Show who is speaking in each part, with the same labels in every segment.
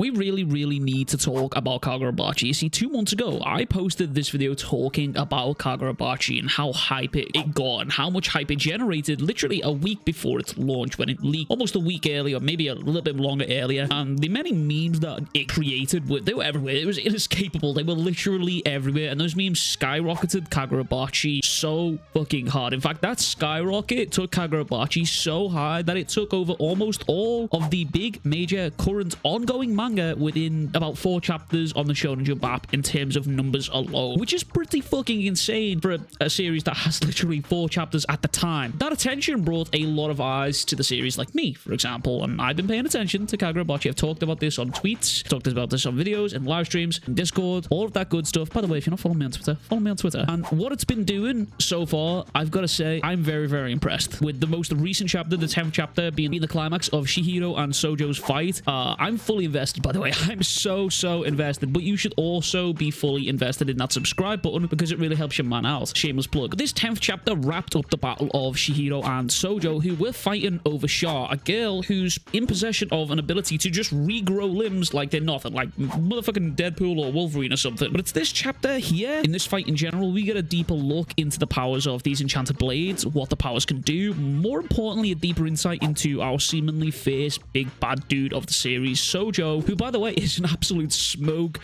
Speaker 1: We really need to talk about Kagurabachi. You see, 2 months ago, I posted this video talking about Kagurabachi and how hype it got and how much hype it generated literally a week before its launch, when it leaked almost a week earlier, maybe a little bit longer earlier. And the many memes that it created, they were everywhere. It was inescapable. They were literally everywhere. And those memes skyrocketed Kagurabachi so fucking hard. In fact, that skyrocket took Kagurabachi so high that it took over almost all of the big, major, current, ongoing manga within about 4 chapters on the Shonen Jump app in terms of numbers alone, which is pretty fucking insane for a series that has literally 4 chapters at the time. That attention brought a lot of eyes to the series, like me, for example, and I've been paying attention to Kagurabachi. I've talked about this on tweets, talked about this on videos and live streams and Discord, all of that good stuff. By the way, if you're not following me on Twitter, follow me on Twitter. And what it's been doing so far, I've got to say, I'm very impressed with the most recent chapter, the 10th chapter, being the climax of Chihiro and Sojo's fight. I'm fully invested, by the way. I'm so invested, but you should also be fully invested in that subscribe button because it really helps your man out. Shameless plug. This 10th chapter wrapped up the battle of Chihiro and Sojo, who were fighting over Char, a girl who's in possession of an ability to just regrow limbs like they're nothing, like motherfucking Deadpool or Wolverine or something. But it's this chapter here, in this fight in general, we get a deeper look into the powers of these enchanted blades, what the powers can do, more importantly, a deeper insight into our seemingly fierce big bad dude of the series, Sojo, who, by the way, is an absolute smoke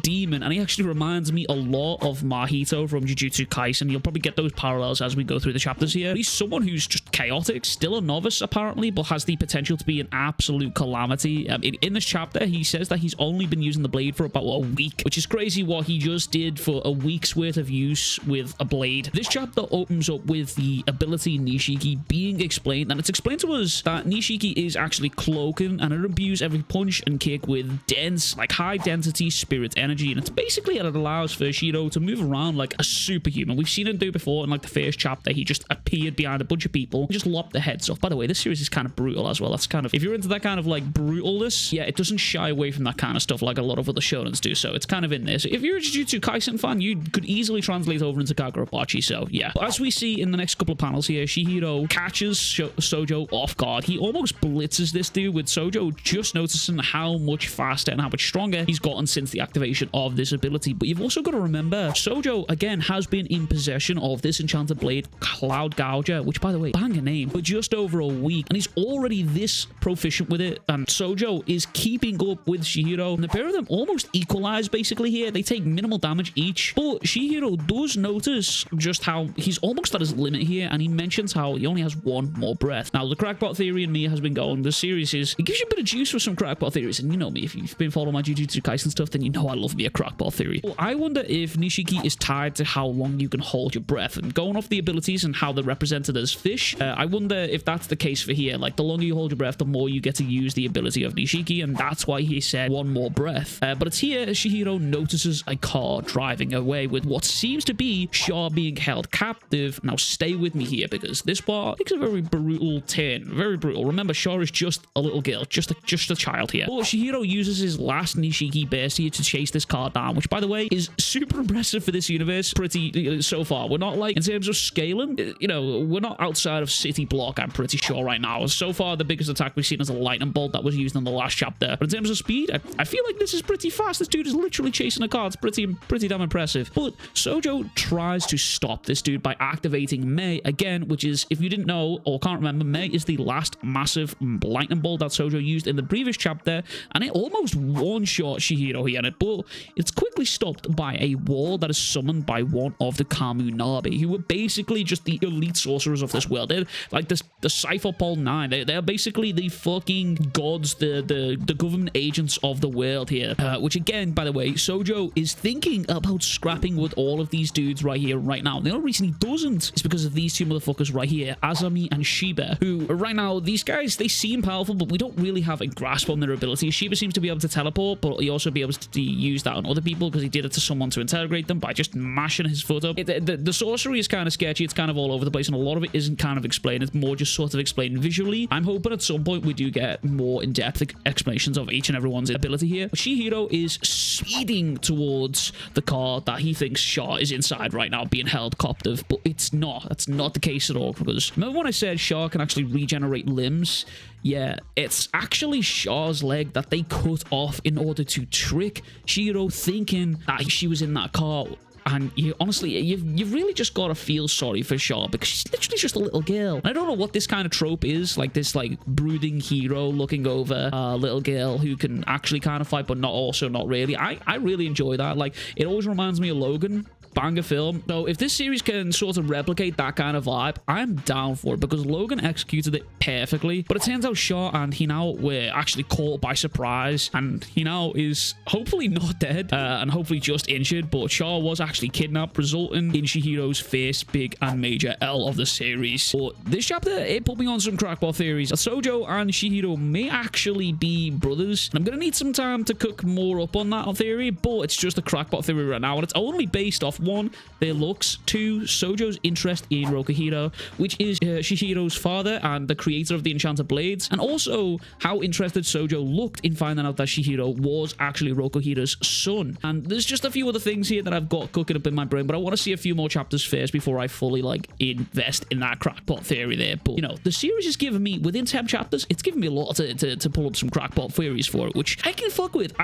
Speaker 1: demon, and he actually reminds me a lot of Mahito from Jujutsu Kaisen. You'll probably get those parallels as we go through the chapters here. He's someone who's just chaotic, still a novice apparently, but has the potential to be an absolute calamity. In this chapter, he says that he's only been using the blade for about a week, which is crazy what he just did for a week's worth of use with a blade. This chapter opens up with the ability Nishiki being explained, and it's explained to us that Nishiki is actually cloaking, and it imbues every punch and kick with dense, like high density spirit energy, and it's basically that it allows for Chihiro to move around like a superhuman. We've seen him do before in like the first chapter. He just appeared behind a bunch of people and just lopped their heads off. By the way, this series is kind of brutal as well. That's kind of, if you're into that kind of like brutalness, yeah, it doesn't shy away from that kind of stuff like a lot of other shonens do, so it's kind of in there. So if you're a Jujutsu Kaisen fan, you could easily translate over into Kagurabachi, so yeah. But as we see in the next couple of panels here, Chihiro catches Sojo off guard. He almost blitzes this dude, with Sojo just noticing how much faster and how much stronger he's gotten since the activation of this ability. But you've also got to remember, Sojo again has been in possession of this enchanted blade, Cloud Gouger, which, by the way, banger name, for just over a week, and he's already this proficient with it, and Sojo is keeping up with Chihiro, and the pair of them almost equalize basically here. They take minimal damage each, but Chihiro does notice just how he's almost at his limit here, and he mentions how he only has 1 more breath. Now, the crackpot theory in me has been going, the series is, it gives you a bit of juice for some crackpot theories, and you know me, if you've been following my Jujutsu Kaisen stuff, then you know I love me a crackpot theory. Well, I wonder if Nishiki is tied to how long you can hold your breath, and going off the abilities and how they're represented as fish, I wonder if that's the case for here. Like, the longer you hold your breath, the more you get to use the ability of Nishiki, and that's why he said 1 more breath. But it's here Chihiro notices a car driving away with what seems to be Char being held captive. Now, stay with me here, because this part takes a very brutal turn. Very brutal. Remember, Char is just a little girl, just a child here. But Chihiro uses his last Nishiki burst here to chase this car down, which, by the way, is super impressive for this universe. Pretty so far. We're not, like, in terms of scaling, you know, we're not outside of City Block, I'm pretty sure, right now. So far, the biggest attack we've seen is a lightning bolt that was used in the last chapter. But in terms of speed, I feel like this is pretty fast. This dude is literally chasing a car. It's pretty damn impressive. But Sojo tries to stop this dude by activating Mei again, which is, if you didn't know or can't remember, Mei is the last massive lightning bolt that Sojo used in the previous chapter, and it almost one-shot Chihiro here, but it's quickly stopped by a wall that is summoned by one of the Kamunabi, who were basically just the elite sorcerers of this world. They're like the Cypher Pole 9. They're basically the fucking gods, the government agents of the world here, which again, by the way, Sojo is thinking about scrapping with all of these dudes right here, right now. The only reason he doesn't is because of these 2 motherfuckers right here, Azami and Shiba, who right now, these guys, they seem powerful, but we don't really have a grasp on their abilities. Shiba seems to be able to teleport, but he also be able to use that on other people because he did it to someone to interrogate them by just mashing his foot up. The sorcery is kind of sketchy. It's kind of all over the place, and a lot of it isn't kind of explained. It's more just sort of explained visually. I'm hoping at some point we do get more in-depth explanations of each and everyone's ability here. But Chihiro is speeding towards the car that he thinks Char is inside right now, being held captive, but it's not. That's not the case at all, because remember when I said Char can actually regenerate limbs? Yeah, it's actually Shaw's leg that they cut off in order to trick Chihiro thinking that she was in that car. And honestly, you've really just got to feel sorry for Shaw because she's literally just a little girl. And I don't know what this kind of trope is, like this like brooding hero looking over a little girl who can actually kind of fight, but not really. I really enjoy that. Like, it always reminds me of Logan. Banger film. So if this series can sort of replicate that kind of vibe, I'm down for it because Logan executed it perfectly. But it turns out Shaw and Hinao were actually caught by surprise, and Hinao is hopefully not dead and hopefully just injured, but Shaw was actually kidnapped, resulting in Chihiro's first big and major L of the series. But this chapter, it put me on some crackpot theories. Sojo and Chihiro may actually be brothers, and I'm gonna need some time to cook more up on that theory, but it's just a crackpot theory right now, and it's only based off 1, their looks, 2, Sojo's interest in Rokuhiro, which is Chihiro's father and the creator of the Enchanted Blades, and also how interested Sojo looked in finding out that Chihiro was actually Rokuhiro's son. And there's just a few other things here that I've got cooking up in my brain, but I want to see a few more chapters first before I fully like invest in that crackpot theory there. But you know, the series has given me, within 10 chapters, it's given me a lot to pull up some crackpot theories for it, which I can fuck with.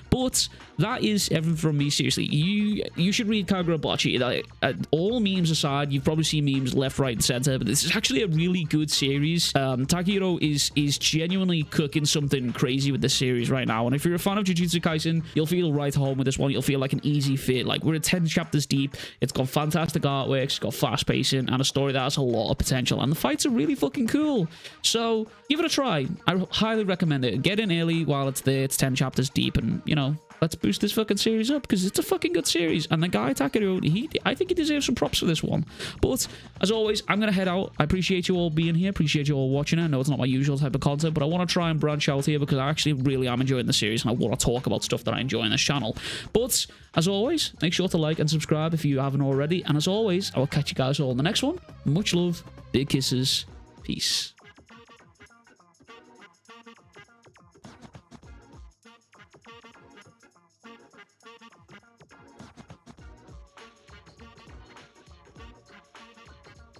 Speaker 1: But that is everything from me. Seriously, you should read Kagurabachi. Like, all memes aside, you've probably seen memes left, right, and center, but this is actually a really good series. Takahiro is genuinely cooking something crazy with this series right now, and if you're a fan of Jujutsu Kaisen, you'll feel right home with this one. You'll feel like an easy fit. Like, we're at 10 chapters deep. It's got fantastic artwork, it's got fast pacing, and a story that has a lot of potential, and the fights are really fucking cool. So give it a try. I highly recommend it. Get in early while it's there. It's 10 chapters deep, and you know, let's boost this fucking series up because it's a fucking good series. And the guy Takahiro, I think he deserves some props for this one. But as always, I'm gonna head out. I appreciate you all being here. Appreciate you all watching it. I know it's not my usual type of content, but I want to try and branch out here because I actually really am enjoying the series and I want to talk about stuff that I enjoy on this channel. But as always, make sure to like and subscribe if you haven't already. And as always, I will catch you guys all in the next one. Much love, big kisses, peace.